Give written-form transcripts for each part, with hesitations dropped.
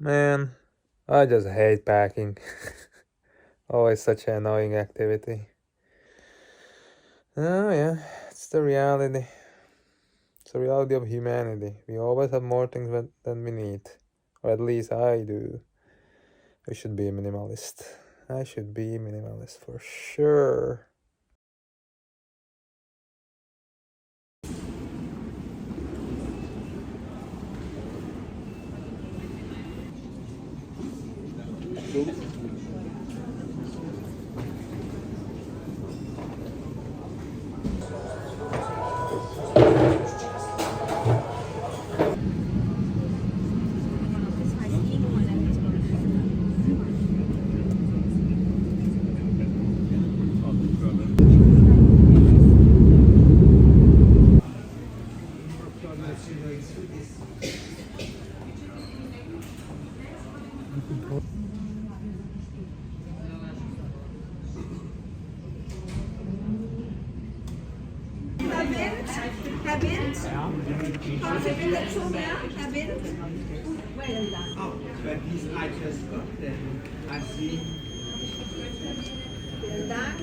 Man, I just hate packing. Always such an annoying activity. Oh yeah, it's the reality. It's the reality of humanity. We always have more things than we need. Or at least I do. I should be a minimalist. I should be a minimalist for sure. Herr Wind? Kommen Sie bitte zu mir, Herr Wind? Oh, but he's I just got them. I see. Vielen Dank.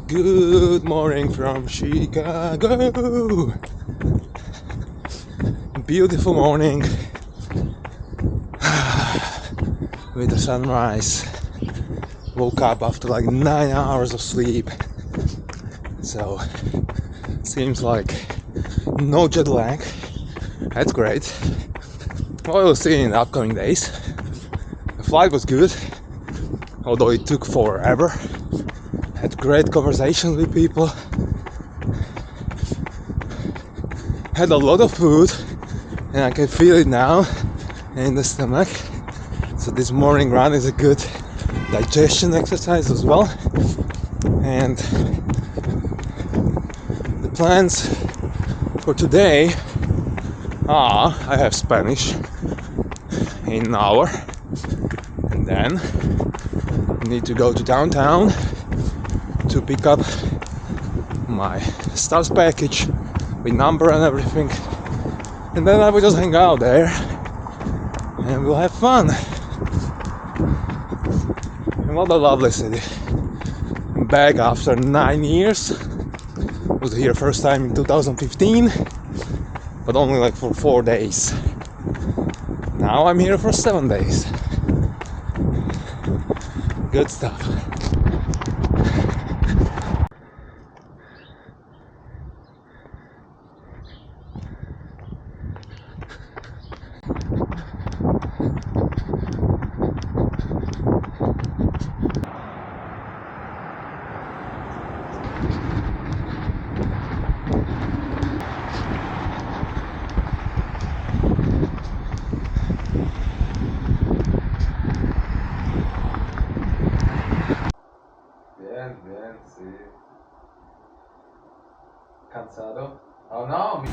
Good morning from Chicago. Beautiful morning with the sunrise. Woke up after like 9 hours of sleep. So seems like no jet lag. That's great. Well, we'll see in the upcoming days. The flight was good, although it took forever. Had great conversations with people. Had a lot of food, and I can feel it now in the stomach. So this morning run is a good digestion exercise as well. And the plans for today are, I have Spanish in an hour, and then I need to go to downtown to pick up my stars package with number and everything, and then I will just hang out there and we'll have fun. And what a lovely city. I'm back after 9 years. Was here first time in 2015, but only like for 4 days. Now I'm here for 7 days. Good stuff. Bien, bien, sí. Cansado? Oh no.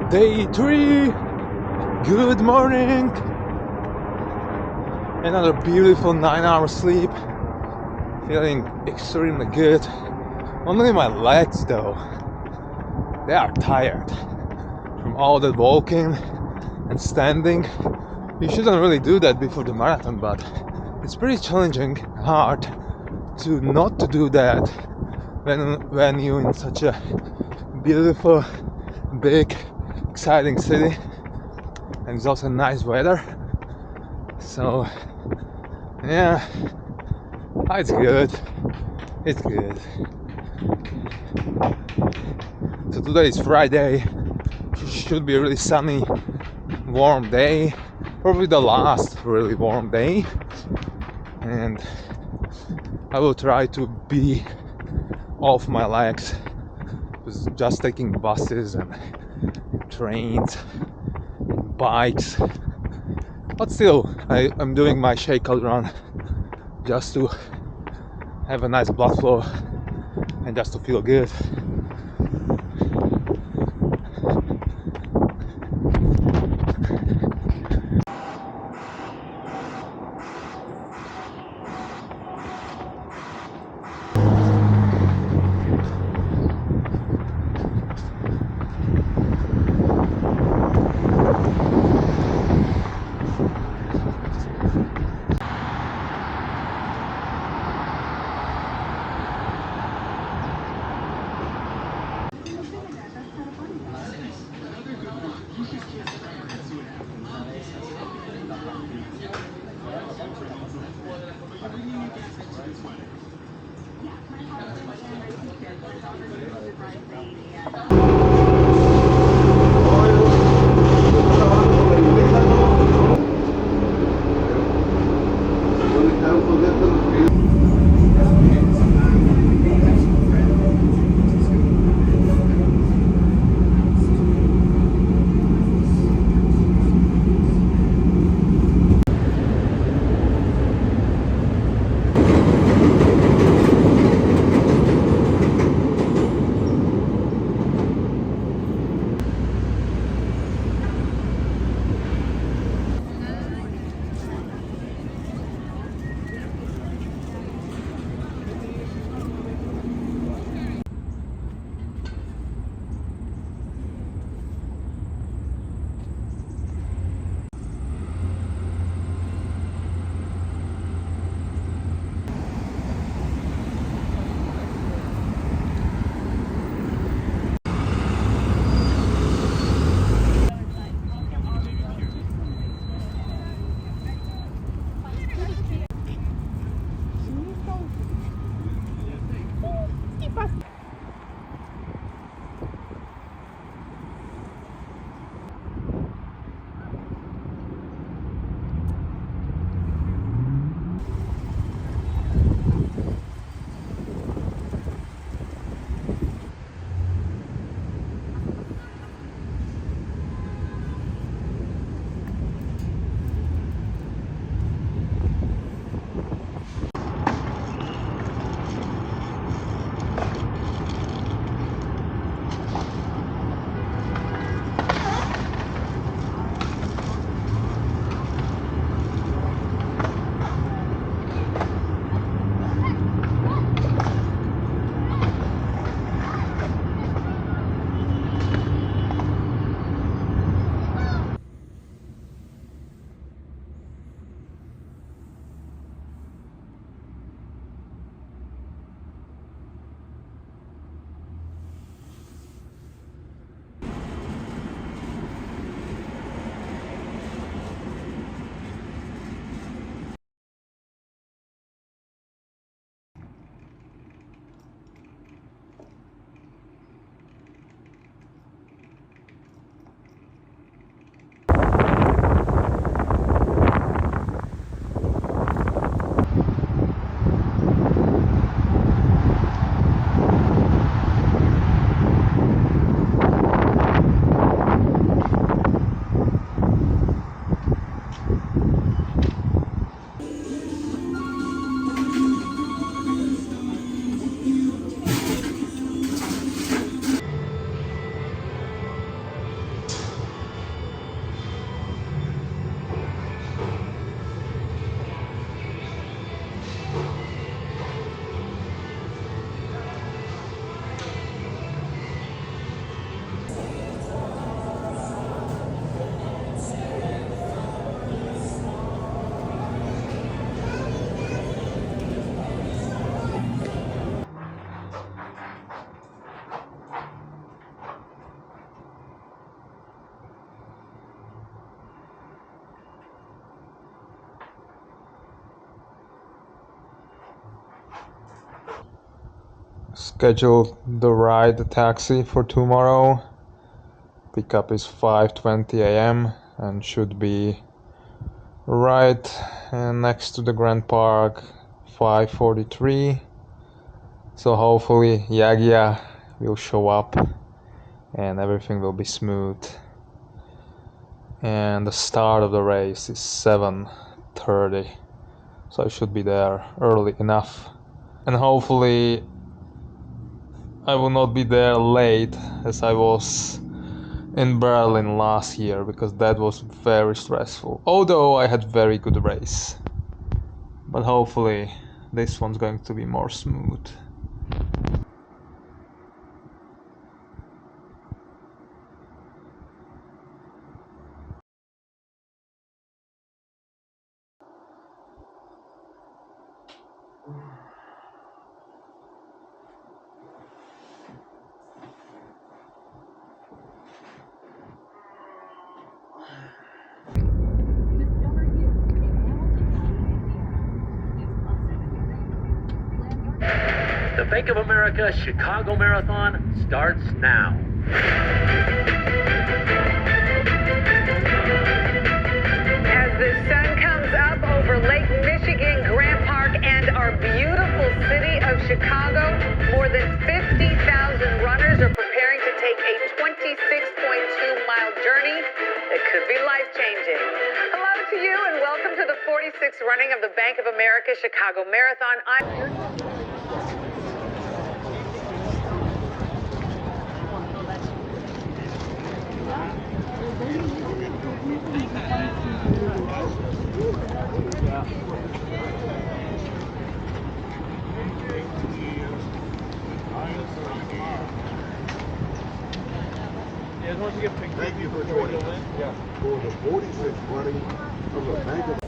Day 3. Good morning. Another beautiful 9-hour sleep. Feeling extremely good. Only my legs though, they are tired from all that walking and standing. You shouldn't really do that before the marathon, but it's pretty challenging, hard to not to do that when you're in such a beautiful, big, exciting city, and it's also nice weather. So yeah, it's good. It's good. So today is Friday. It should be a really sunny, warm day. Probably the last really warm day. And I will try to be off my legs, just taking buses and trains, bikes. But still, I'm doing my shakeout run just to have a nice blood flow and just to feel good. Scheduled the ride, the taxi for tomorrow. Pickup is 5:20 a.m. and should be right next to the Grand Park 5:43. So hopefully Yagia will show up and everything will be smooth. And the start of the race is 7:30. so I should be there early enough. And hopefully I will not be there late as I was in Berlin last year, because that was very stressful. Although I had very good race. But hopefully this one's going to be more smooth. The Bank of America Chicago Marathon starts now. As the sun comes up over Lake Michigan, Grant Park, and our beautiful city of Chicago, more than 50,000 runners are preparing to take a 26.2-mile journey that could be life-changing. Hello to you and welcome to the 46th running of the Bank of America Chicago Marathon. Thank you for joining us for the 46th running of the Bank of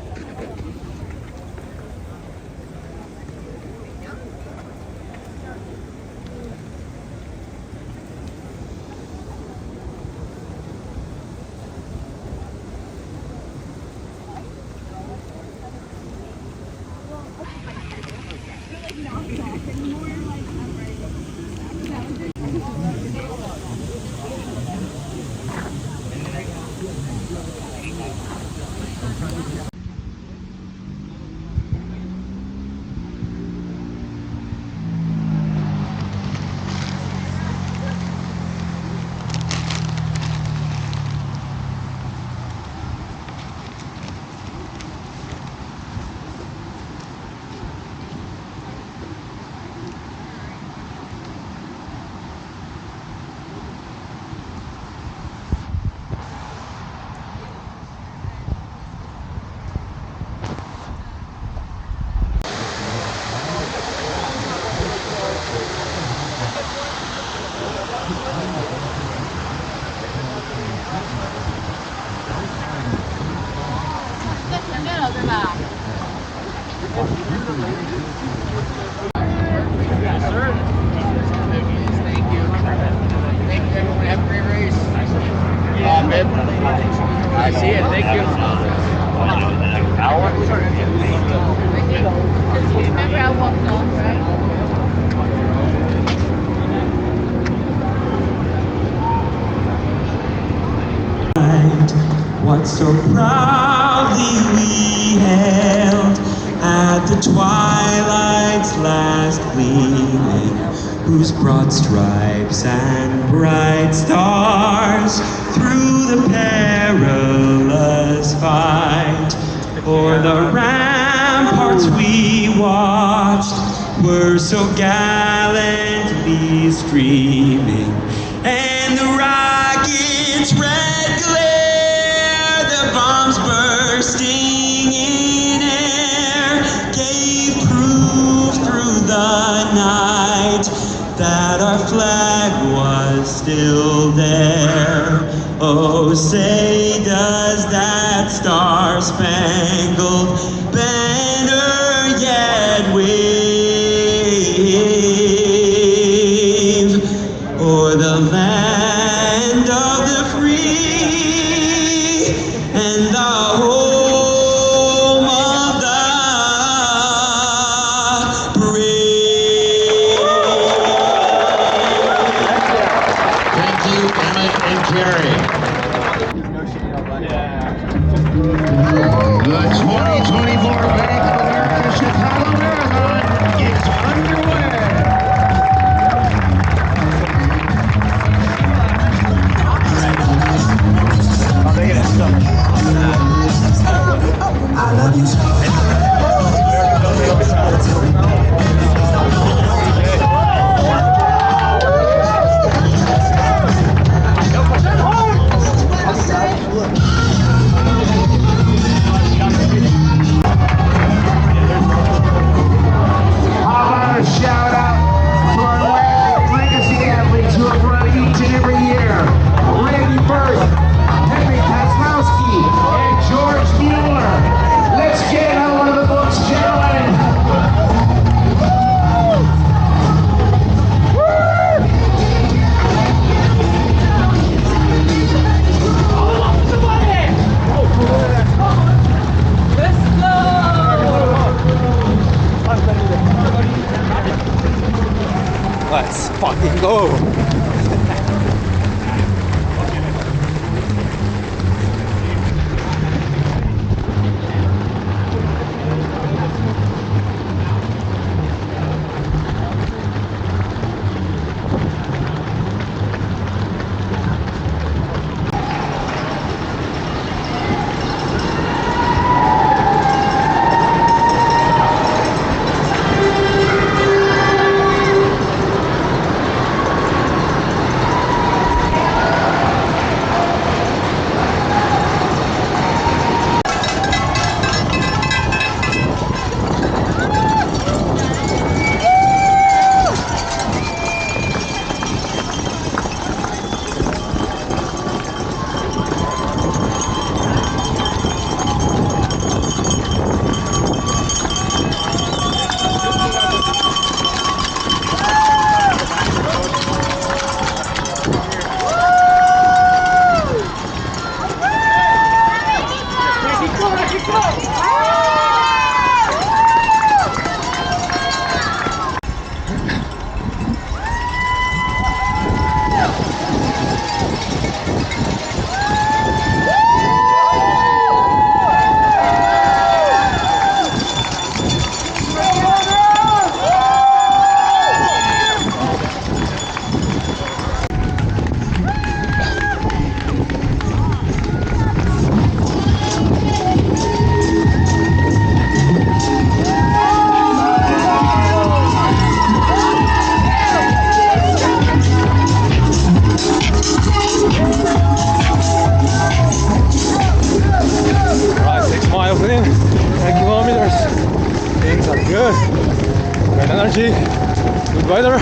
I see it. Thank you. Remember I walked off, right? What so proudly we hailed at the twilight's last gleaming, whose broad stripes and bright stars through the perilous fight o'er the ramparts we watched were so gallantly streaming, and the rockets' red glare, the bombs bursting in air, gave proof through the night that our flag was still there. Oh, say does that star-spangled banner yet wave o'er the land of the free and the home of the brave? Thank you, Emmett and Carrie. The 2020 Let's fucking go! Right, 6 miles in, 10 kilometers. Things are good. Good energy, good weather.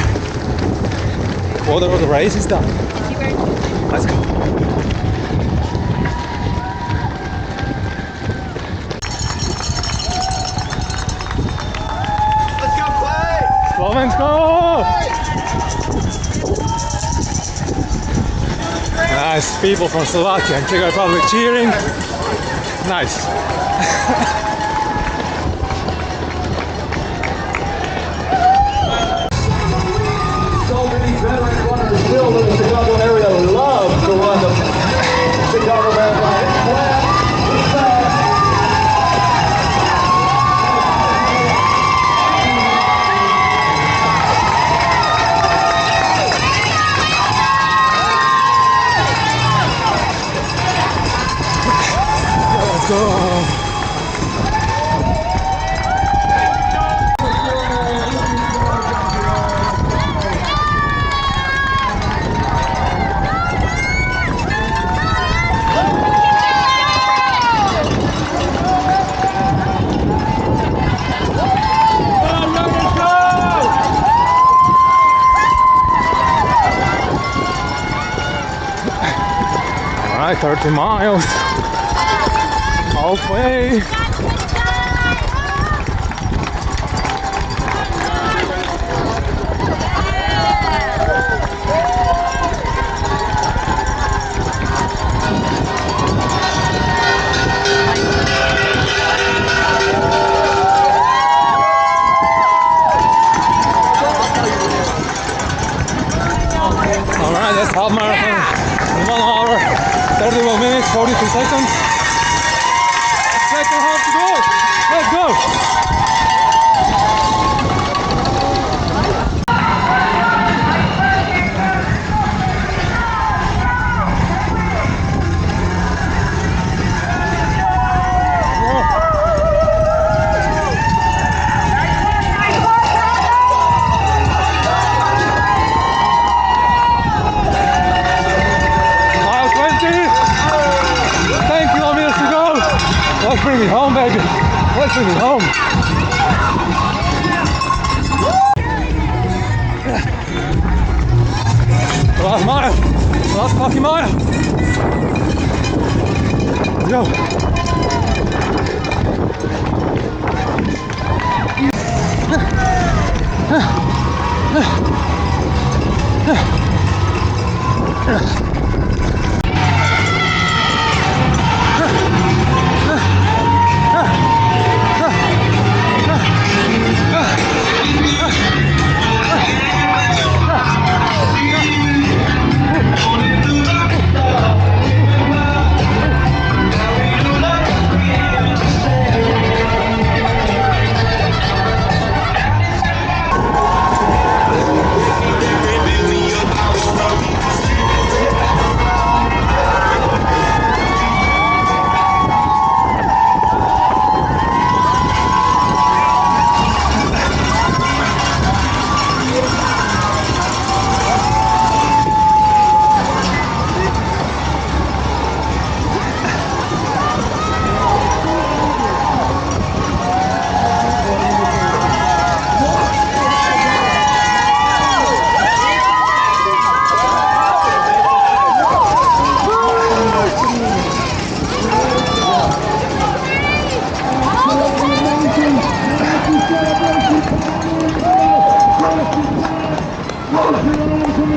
Quarter of the race is done. Let's go. Let's go play! Slovensko! Nice people from Slovakia and Czech Republic cheering. Nice. So many veteran runners still in the Chicago area love to run the Chicago Marathon. It's flat, it's fast. Let's go. Alright, 30 miles. Halfway. Alright, that's half marathon. In 1 hour, 31 minutes, 42 seconds. Second half to go. Let's go. Mile 20. 10 kilometers to go. Let's bring it home, baby. Let's bring it home. Last mile. Last fucking mile. Let's go.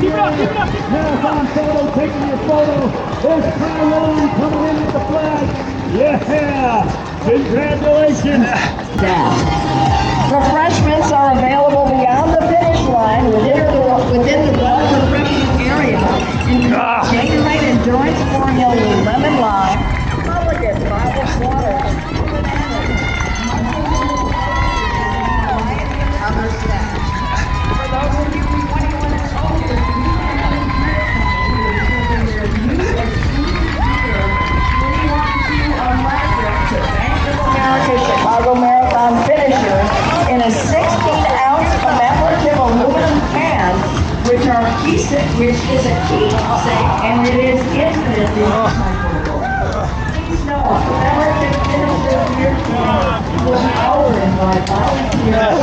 Marathon photo, taking your photo. There's Taiwan coming in with the flag. Yeah! Congratulations! Refreshments are available beyond the finish line within the well-refreshment area, including Gatorade Endurance Formula with lemon lime, Mulligan bottled water, and other snacks. For those of you 21 and older, you to Bank of America Chicago Marathon finishers in a 16-ounce commemorative aluminum can, which is a keepsake, and it is infinitely recyclable. Please know, commemorative finishers here today will be powered by volunteers.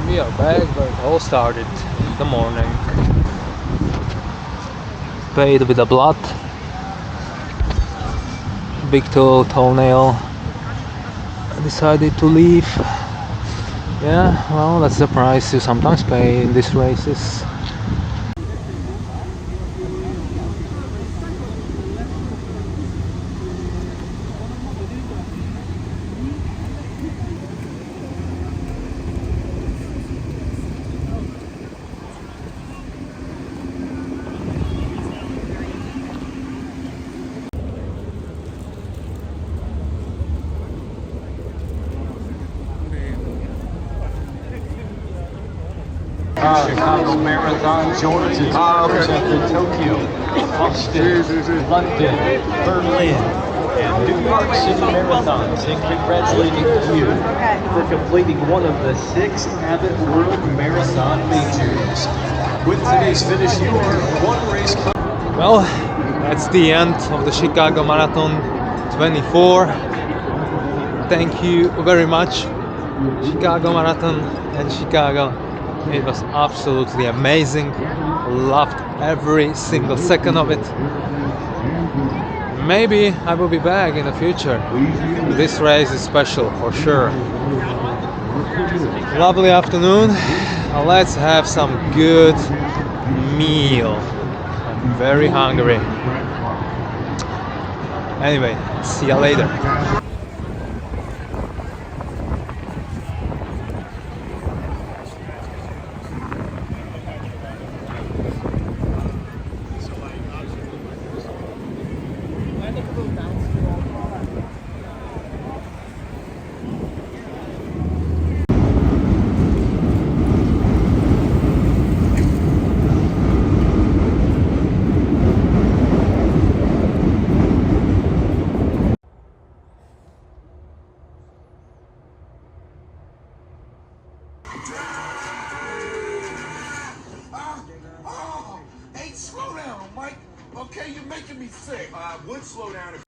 We are back where it all started in the morning. Paid with the blood. Big toenail. I decided to leave. Yeah, well, that's the price you sometimes pay in these races. Chicago Marathon, Georgia, represented Tokyo, Austin, London, Berlin, and New York City Marathons, and congratulating you for completing one of the 6 Abbott World Marathon Majors. With today's finish, you are one race. Well, that's the end of the Chicago Marathon 24. Thank you very much, Chicago Marathon and Chicago. It was absolutely amazing. Loved every single second of it. Maybe I will be back in the future. This race is special for sure. Lovely afternoon. Let's have some good meal. I'm very hungry. Anyway, see ya later. Okay, you're making me sick. Would slow down if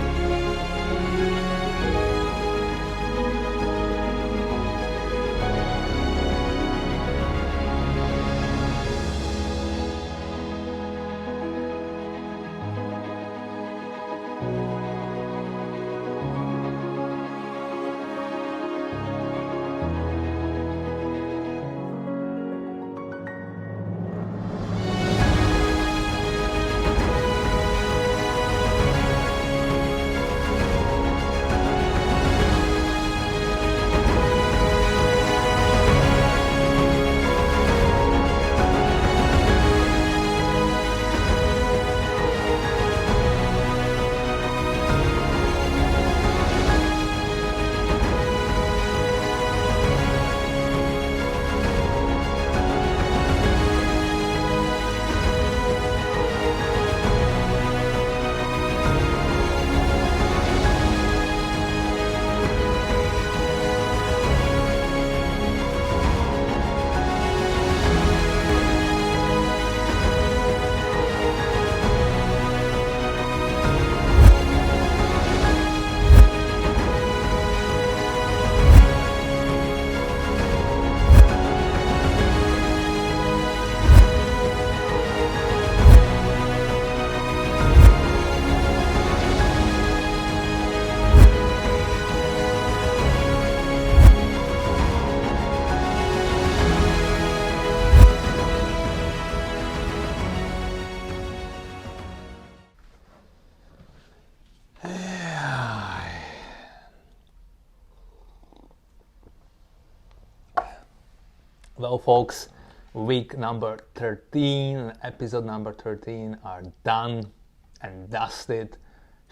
Well, folks, week number 13, episode number 13 are done and dusted.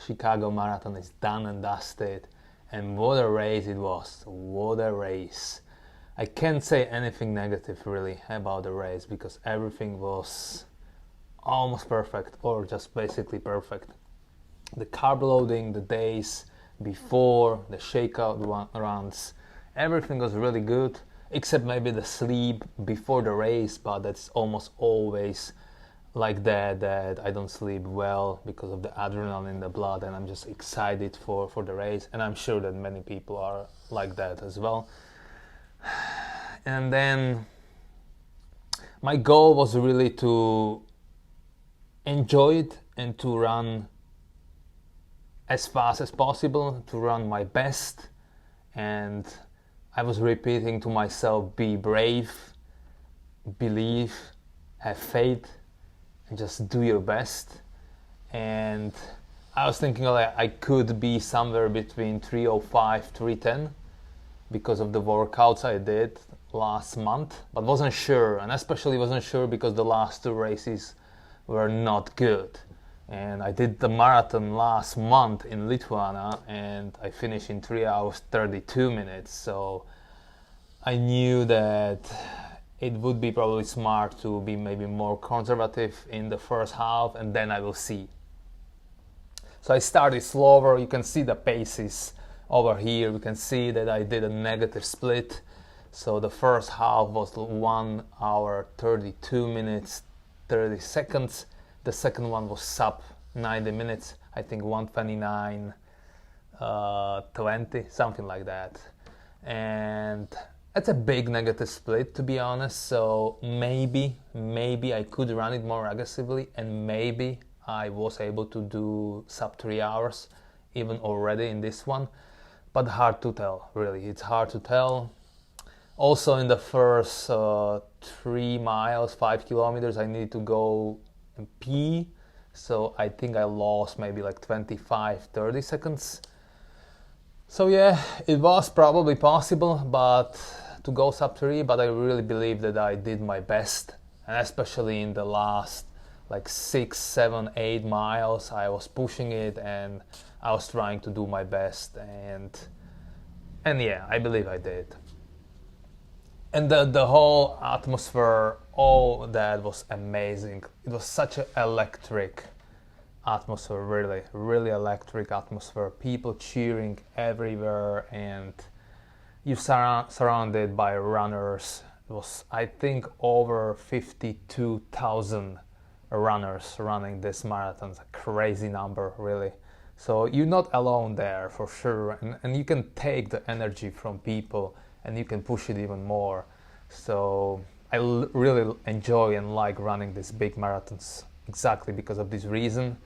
Chicago Marathon is done and dusted. And what a race it was. What a race. I can't say anything negative really about the race because everything was almost perfect or just basically perfect. The carb loading, the days before, the shakeout runs, everything was really good. Except maybe the sleep before the race, but that's almost always like that I don't sleep well because of the adrenaline in the blood, and I'm just excited for the race, and I'm sure that many people are like that as well. And then my goal was really to enjoy it and to run as fast as possible, to run my best. And I was repeating to myself, be brave, believe, have faith, and just do your best. And I was thinking like I could be somewhere between 305, 310 because of the workouts I did last month, but wasn't sure, and especially wasn't sure because the last two races were not good. And I did the marathon last month in Lithuania and I finished in 3 hours 32 minutes. So I knew that it would be probably smart to be maybe more conservative in the first half and then I will see. So I started slower. You can see the paces over here. You can see that I did a negative split. So the first half was 1 hour 32 minutes 30 seconds. The second one was sub 90 minutes, I think 129 20, something like that. And that's a big negative split, to be honest. So maybe I could run it more aggressively, and maybe I was able to do sub 3 hours even already in this one. But hard to tell, really. It's hard to tell. Also in the first 3 miles, 5 kilometers, I needed to go and pee. So I think I lost maybe like 25-30 seconds. So yeah, it was probably possible but to go sub 3, but I really believe that I did my best. And especially in the last like 6, 7, 8 miles, I was pushing it and I was trying to do my best. And yeah, I believe I did. And the whole atmosphere, all that was amazing. It was such an electric atmosphere, really electric atmosphere. People cheering everywhere, and you're surrounded by runners. It was, I think, over 52,000 runners running this marathon. It's a crazy number, really. So you're not alone there for sure, and you can take the energy from people and you can push it even more. So I really enjoy and like running these big marathons exactly because of this reason.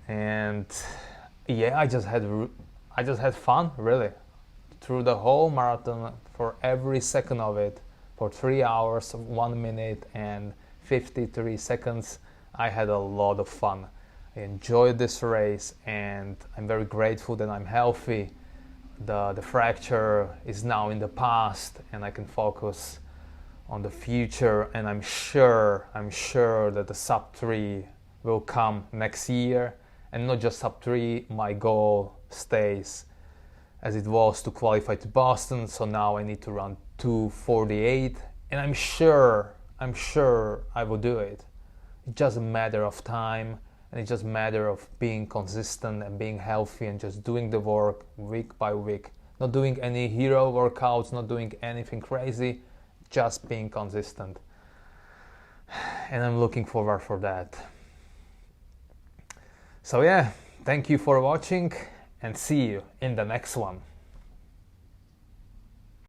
And yeah, I just had fun, really, through the whole marathon, for every second of it, for 3 hours, 1 minute and 53 seconds. I had a lot of fun. I enjoyed this race, and I'm very grateful that I'm healthy. The fracture is now in the past, and I can focus on the future. And I'm sure that the sub 3 will come next year, and not just sub 3. My goal stays as it was to qualify to Boston. So now I need to run 2:48, and I'm sure I will do it. It's just a matter of time, and it's just a matter of being consistent and being healthy and just doing the work week by week. Not doing any hero workouts, not doing anything crazy, just being consistent. And I'm looking forward for that. So yeah, thank you for watching, and see you in the next one.